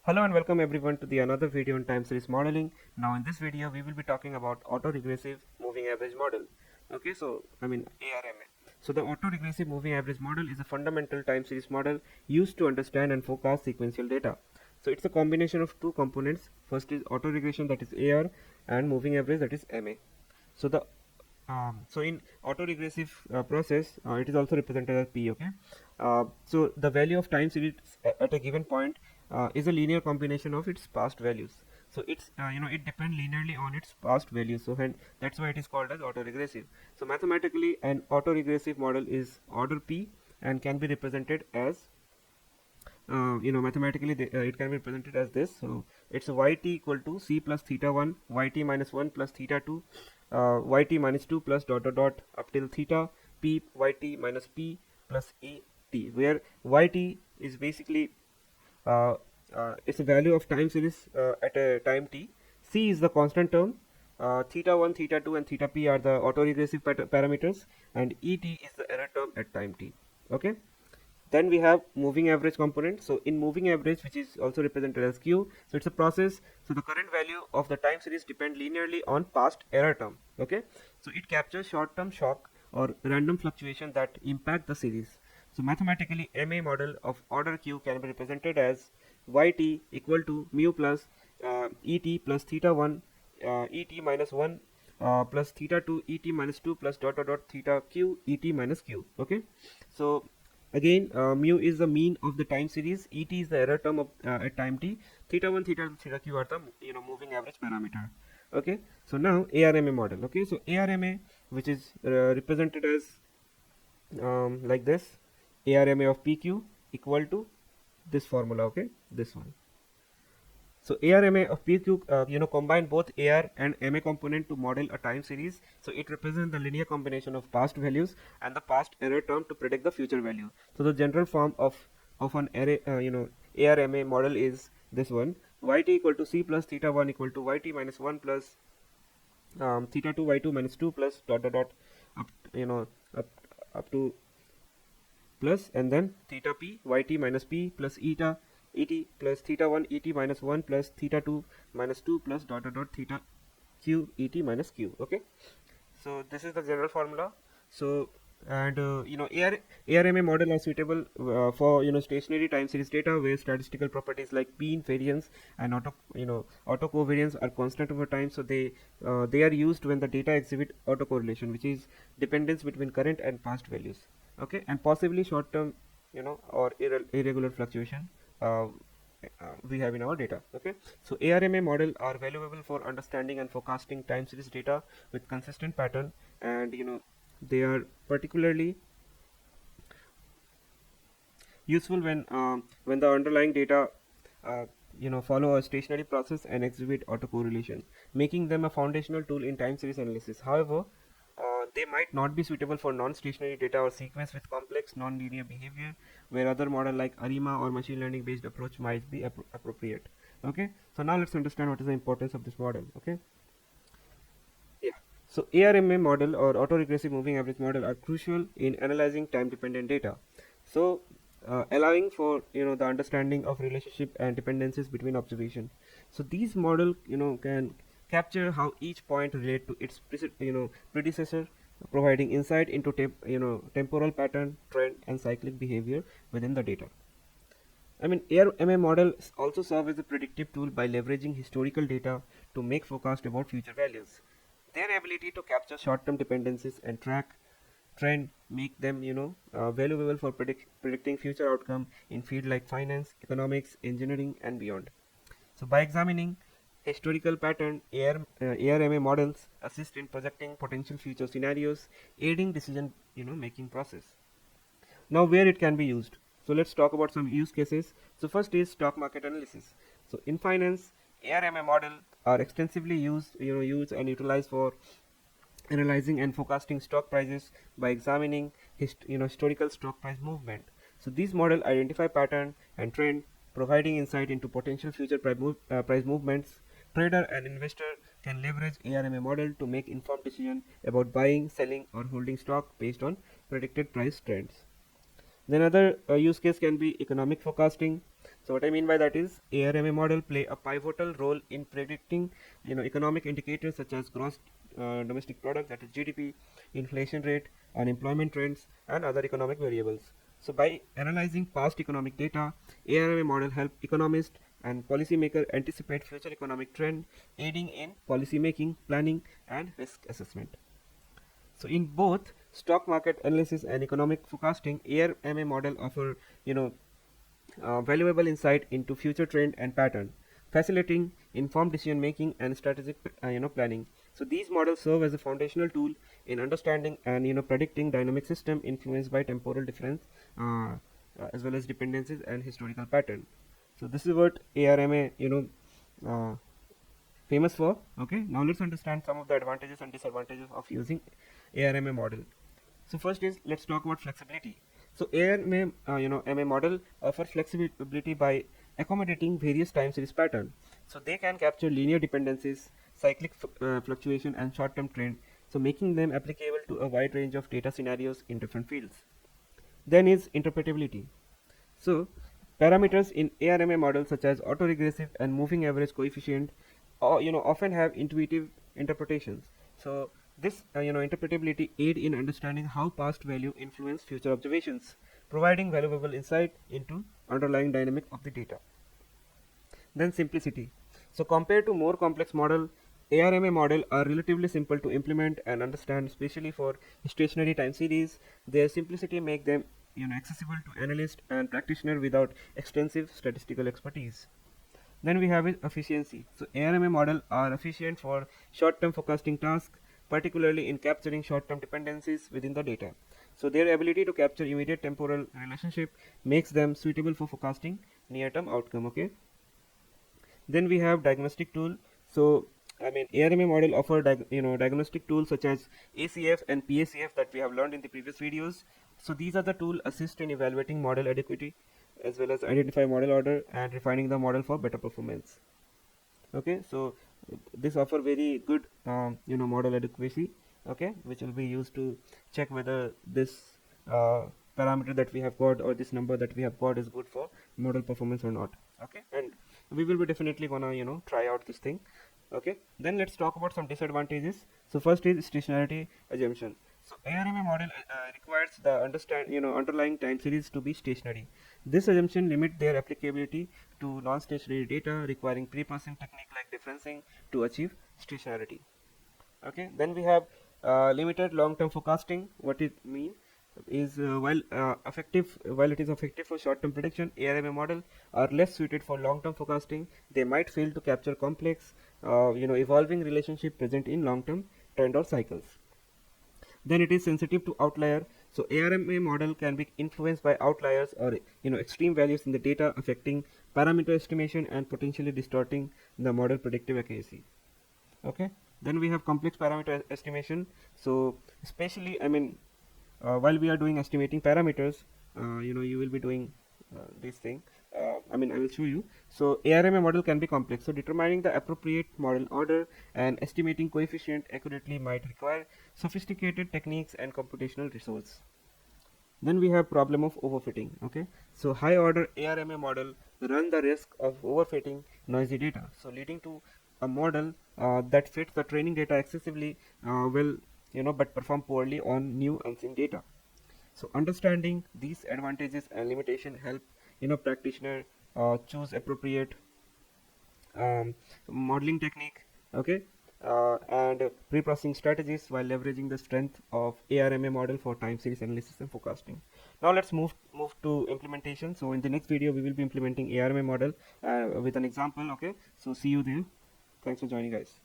Hello and welcome everyone to the another video on time series modeling. Now in this video we will be talking about autoregressive moving average model. Okay, so ARMA. So the autoregressive moving average model is a fundamental time series model used to understand and forecast sequential data. So it's a combination of two components. First is autoregression, that is AR, and moving average, that is MA. So in autoregressive process, it is also represented as P. Okay, so the value of time series at a given point is a linear combination of its past values. So it depends linearly on its past values. So and that's why it is called as autoregressive. So mathematically, an autoregressive model is order P and can be represented as mathematically it can be represented as this. So it's yt equal to c plus theta 1, yt minus 1 plus theta 2, yt minus 2 plus dot dot dot up till theta p yt minus p plus e t, where yt is basically it's a value of time series at a time t. C is the constant term. Theta 1, theta 2 and theta p are the autoregressive parameters, and et is the error term at time t. Okay, then we have moving average component. So in moving average, which is also represented as Q, so it's a process. So the current value of the time series depend linearly on past error term. Okay, so it captures short term shock or random fluctuation that impact the series. So mathematically, MA model of order Q can be represented as yt equal to mu plus et plus theta 1 et minus 1 plus theta 2 et minus 2 plus dot dot dot theta q et minus q. Okay, so again, mu is the mean of the time series, et is the error term of at time t, theta 1, theta 2, theta q are the moving average parameter. Okay, so now ARMA model. Okay, so ARMA, which is represented as like this, ARMA of PQ equal to this formula. Okay, this one. So ARMA of PQ, combine both AR and MA component to model a time series. So it represents the linear combination of past values and the past error term to predict the future value. So the general form of an array, ARMA model is this one: yt equal to c plus theta 1 equal to yt minus 1 plus theta 2 y2 minus 2 plus dot dot dot up up up to plus, and then theta p yt minus p plus eta et plus theta 1 et minus 1 plus theta 2 minus 2 plus dot dot dot theta q et minus q. Okay, so this is the general formula. So and ARMA model are suitable for stationary time series data where statistical properties like mean, variance and autocovariance are constant over time. So they are used when the data exhibit autocorrelation, which is dependence between current and past values. Okay, and possibly short term or irregular fluctuation we have in our data. Okay, so ARMA model are valuable for understanding and forecasting time series data with consistent pattern, and they are particularly useful when the underlying data follow a stationary process and exhibit autocorrelation, making them a foundational tool in time series analysis. However, they might not be suitable for non-stationary data or sequence with complex non-linear behavior, where other model like ARIMA or machine learning based approach might be appropriate. Okay, so now let's understand what is the importance of this model. Okay, yeah. So ARMA model or autoregressive moving average model are crucial in analyzing time-dependent data. So allowing for the understanding of relationship and dependencies between observation. So these model can capture how each point relate to its predecessor, providing insight into temporal pattern, trend, and cyclic behavior within the data. ARMA models also serve as a predictive tool by leveraging historical data to make forecast about future values. Their ability to capture short-term dependencies and track trend make them valuable for predicting future outcome in field like finance, economics, engineering, and beyond. So by examining historical pattern, ARMA models assist in projecting potential future scenarios, aiding decision making process. Now where it can be used. So let's talk about some use cases. So first is stock market analysis. So in finance, ARMA model are extensively used and utilized for analyzing and forecasting stock prices by examining historical stock price movement. So these models identify pattern and trend, providing insight into potential future price movements. Trader and investor can leverage ARMA model to make informed decision about buying, selling, or holding stock based on predicted price trends. Then other use case can be economic forecasting. So what I mean by that is ARMA model play a pivotal role in predicting economic indicators such as gross domestic product, that is GDP, inflation rate, unemployment trends, and other economic variables. So by analyzing past economic data, ARMA model help economists and policymakers anticipate future economic trend, aiding in policy making, planning, and risk assessment. So in both stock market analysis and economic forecasting, ARMA model offer valuable insight into future trend and pattern, facilitating informed decision making and strategic planning. So these models serve as a foundational tool in understanding and predicting dynamic system influenced by temporal difference as well as dependencies and historical pattern. So this is what ARMA uh, famous for. Okay, now let's understand some of the advantages and disadvantages of using ARMA model. So first is, let's talk about flexibility. So ARMA MA model offers flexibility by accommodating various time series pattern. So they can capture linear dependencies, cyclic fluctuation, and short-term trend, so making them applicable to a wide range of data scenarios in different fields. Then is interpretability. So parameters in ARMA models such as autoregressive and moving average coefficient often have intuitive interpretations. So this interpretability aid in understanding how past value influence future observations, providing valuable insight into underlying dynamic of the data. Then simplicity. So compared to more complex model, ARMA model are relatively simple to implement and understand, especially for stationary time series. Their simplicity make them accessible to analysts and practitioners without extensive statistical expertise. Then we have efficiency. So ARMA model are efficient for short-term forecasting tasks, particularly in capturing short-term dependencies within the data. So their ability to capture immediate temporal relationship makes them suitable for forecasting near-term outcome. Okay. Then we have diagnostic tool. So ARMA model offer diagnostic tools such as ACF and PACF that we have learned in the previous videos. So these are the tool assist in evaluating model adequacy as well as identify model order and refining the model for better performance. Okay, so this offer very good model adequacy, okay, which will be used to check whether this parameter that we have got or this number that we have got is good for model performance or not. Okay, and we will be definitely gonna try out this thing. Okay, then let's talk about some disadvantages. So first is stationarity assumption. So ARMA model requires the underlying time series to be stationary. This assumption limits their applicability to non-stationary data, requiring pre-processing technique like differencing to achieve stationarity. Okay, then we have limited long-term forecasting. What it means is while it is effective for short-term prediction, ARMA model are less suited for long-term forecasting. They might fail to capture complex, evolving relationship present in long-term trend or cycles. Then it is sensitive to outlier. So ARMA model can be influenced by outliers or extreme values in the data, affecting parameter estimation and potentially distorting the model predictive accuracy. Okay, then we have complex parameter estimation. So especially while we are doing estimating parameters, you will be doing this thing. I will show you. So ARMA model can be complex. So determining the appropriate model order and estimating coefficient accurately might require sophisticated techniques and computational resource. Then we have problem of overfitting. Okay, so high order ARMA model run the risk of overfitting noisy data, so leading to a model that fits the training data excessively well, but perform poorly on new unseen data. So understanding these advantages and limitation help practitioner choose appropriate modeling technique, okay, and pre-processing strategies while leveraging the strength of ARMA model for time series analysis and forecasting. Now let's move to implementation. So in the next video we will be implementing ARMA model with an example. Okay, so see you there. Thanks for joining, guys.